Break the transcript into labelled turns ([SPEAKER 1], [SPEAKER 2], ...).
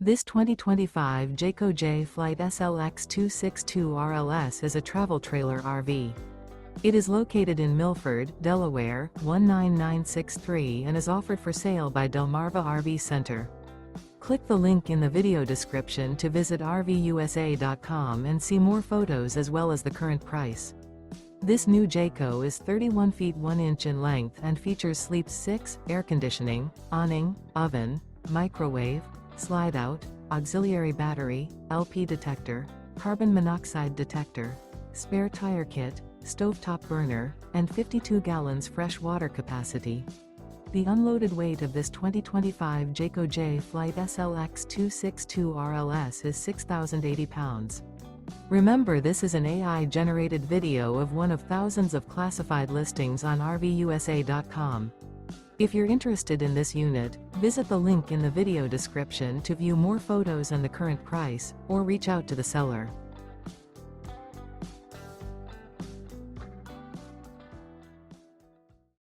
[SPEAKER 1] This 2025 Jayco Jay Flight SLX 262 RLS is a travel trailer RV. It is located in Milford, Delaware, 19963 and is offered for sale by Delmarva RV Center. Click the link in the video description to visit RVUSA.com and see more photos as well as the current price. This new Jayco is 31 feet 1 inch in length and features sleep 6, air conditioning, awning, oven, microwave, Slideout, auxiliary battery, LP detector, carbon monoxide detector, spare tire kit, stovetop burner, and 52 gallons fresh water capacity. The unloaded weight of this 2025 Jayco Jay Flight SLX 262 RLS is 6,080 pounds. Remember, this is an AI-generated video of one of thousands of classified listings on RVUSA.com. If you're interested in this unit, visit the link in the video description to view more photos and the current price, or reach out to the seller.